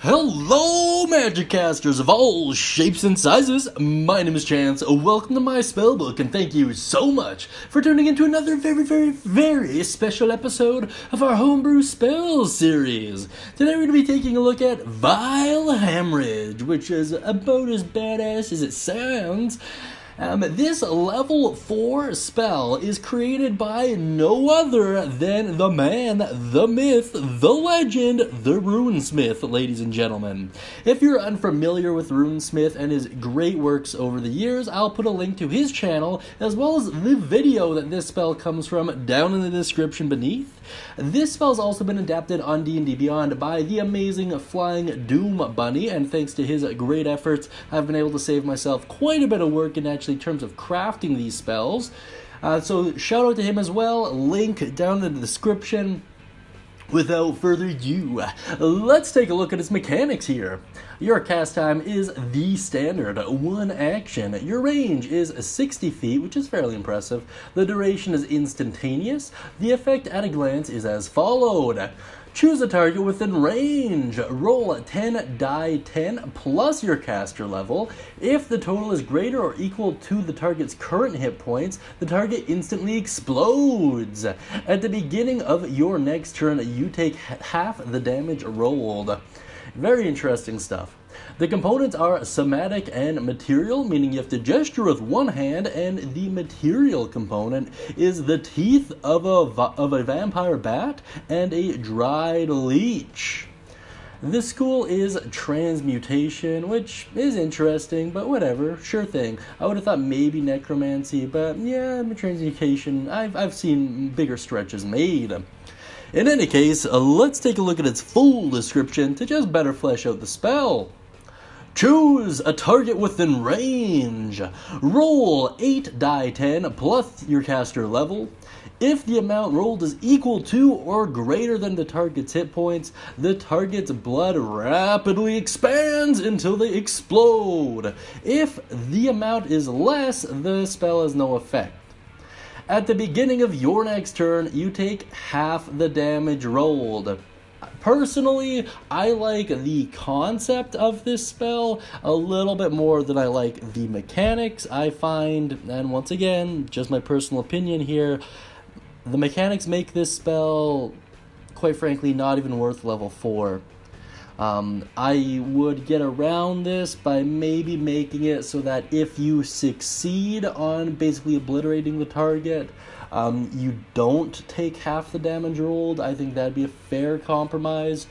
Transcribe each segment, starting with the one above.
Hello, Magic Casters of all shapes and sizes. My name is Chance. Welcome to my Spellbook, and thank you so much for tuning into another very special episode of our Homebrew Spells series. Today we're going to be taking a look at Vile Hemorrhage, which is about as badass as it sounds. This level 4 spell is created by no other than the man, the myth, the legend, the Runesmith, ladies and gentlemen. If you're unfamiliar with Runesmith and his great works over the years, I'll put a link to his channel as well as the video that this spell comes from down in the description beneath. This spell has also been adapted on D&D Beyond by the amazing Flying Doom Bunny, and thanks to his great efforts, I've been able to save myself quite a bit of work in terms of crafting these spells. So shout out to him as well, link down in the description. Without further ado, let's take a look at its mechanics here. Your cast time is the standard, 1 action. Your range is 60 feet, which is fairly impressive. The duration is instantaneous. The effect at a glance is as followed. Choose a target within range. Roll 10 die 10 plus your caster level. If the total is greater or equal to the target's current hit points, the target instantly explodes. At the beginning of your next turn, you take half the damage rolled. Very interesting stuff. The components are somatic and material, meaning you have to gesture with one hand, and the material component is the teeth of a vampire bat and a dried leech. This school is Transmutation, which is interesting, but whatever, sure thing. I would have thought maybe Necromancy, but yeah, Transmutation, I've seen bigger stretches made. In any case, let's take a look at its full description to just better flesh out the spell. Choose a target within range. Roll 8 die 10 plus your caster level. If the amount rolled is equal to or greater than the target's hit points, the target's blood rapidly expands until they explode. If the amount is less, the spell has no effect. At the beginning of your next turn, you take half the damage rolled. Personally, I like the concept of this spell a little bit more than I like the mechanics. I find, and once again, just my personal opinion here, the mechanics make this spell, quite frankly, not even worth level 4. I would get around this by maybe making it so that if you succeed on basically obliterating the target, you don't take half the damage rolled. I think that'd be a fair compromise.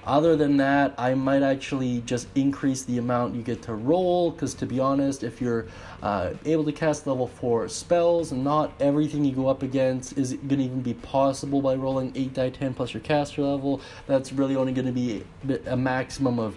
Other than that, I might actually just increase the amount you get to roll, because to be honest, if you're able to cast level 4 spells, not everything you go up against is going to even be possible by rolling 8 die 10 plus your caster level. That's really only going to be a maximum of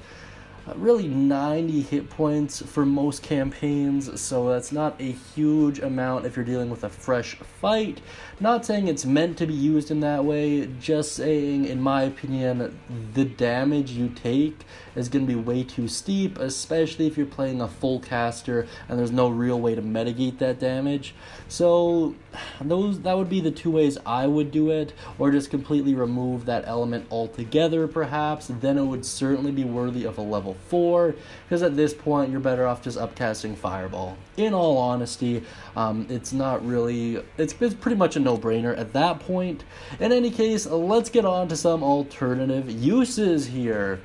really 90 hit points for most campaigns, so that's not a huge amount if you're dealing with a fresh fight. Not saying it's meant to be used in that way, just saying, in my opinion, the damage you take is going to be way too steep, especially if you're playing a full caster and there's no real way to mitigate that damage. So that would be the two ways I would do it, or just completely remove that element altogether perhaps. Then it would certainly be worthy of a level 4, because at this point you're better off just upcasting Fireball. In all honesty, it's not really, it's pretty much a no-brainer at that point. In any case, let's get on to some alternative uses here.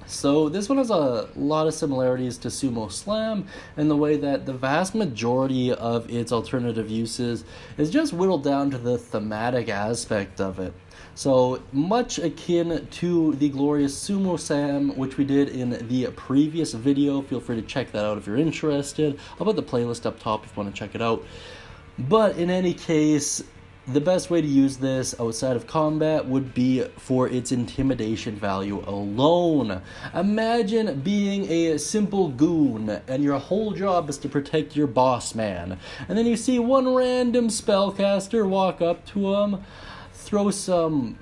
So this one has a lot of similarities to Sumo Slam in the way that the vast majority of its alternative uses is just whittled down to the thematic aspect of it. So much akin to the glorious Sumo Slam, which we did in the previous video. Feel free to check that out if you're interested. I'll put the playlist up top if you want to check it out. But in any case, the best way to use this outside of combat would be for its intimidation value alone. Imagine being a simple goon and your whole job is to protect your boss man, and then you see one random spellcaster walk up to him, throw some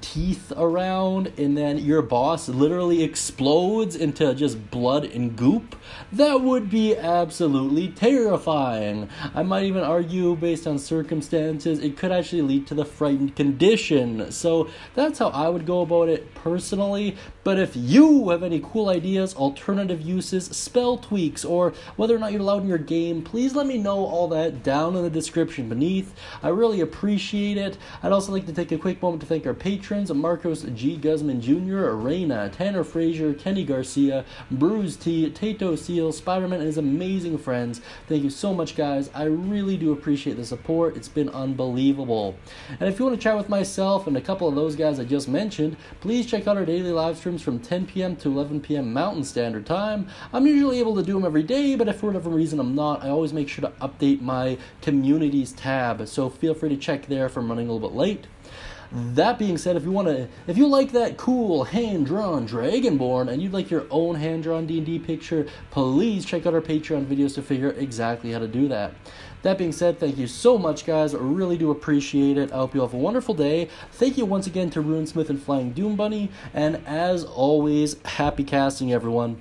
teeth around and then your boss literally explodes into just blood and goop, that would be absolutely terrifying. I might even argue, based on circumstances, it could actually lead to the frightened condition. So that's how I would go about it personally. But if you have any cool ideas, alternative uses, spell tweaks, or whether or not you're allowed in your game, please let me know all that down in the description beneath. I really appreciate it. I'd also like to take a quick moment to thank our patrons: Marcos G. Guzman Jr., Arena, Tanner Frazier, Kenny Garcia, Bruce T, Tato Seal, Spider-Man, and his amazing friends. Thank you so much, guys. I really do appreciate the support. It's been unbelievable. And if you want to chat with myself and a couple of those guys I just mentioned, please check out our daily live streams from 10 p.m. to 11 p.m. Mountain Standard Time. I'm usually able to do them every day, but if for whatever reason I'm not, I always make sure to update my communities tab, so feel free to check there if I'm running a little bit late. That being said, if you like that cool hand-drawn Dragonborn and you'd like your own hand-drawn D&D picture, please check out our Patreon videos to figure out exactly how to do that. That being said, thank you so much, guys. I really do appreciate it. I hope you have a wonderful day. Thank you once again to Runesmith and Flying Doom Bunny, and as always, happy casting, everyone.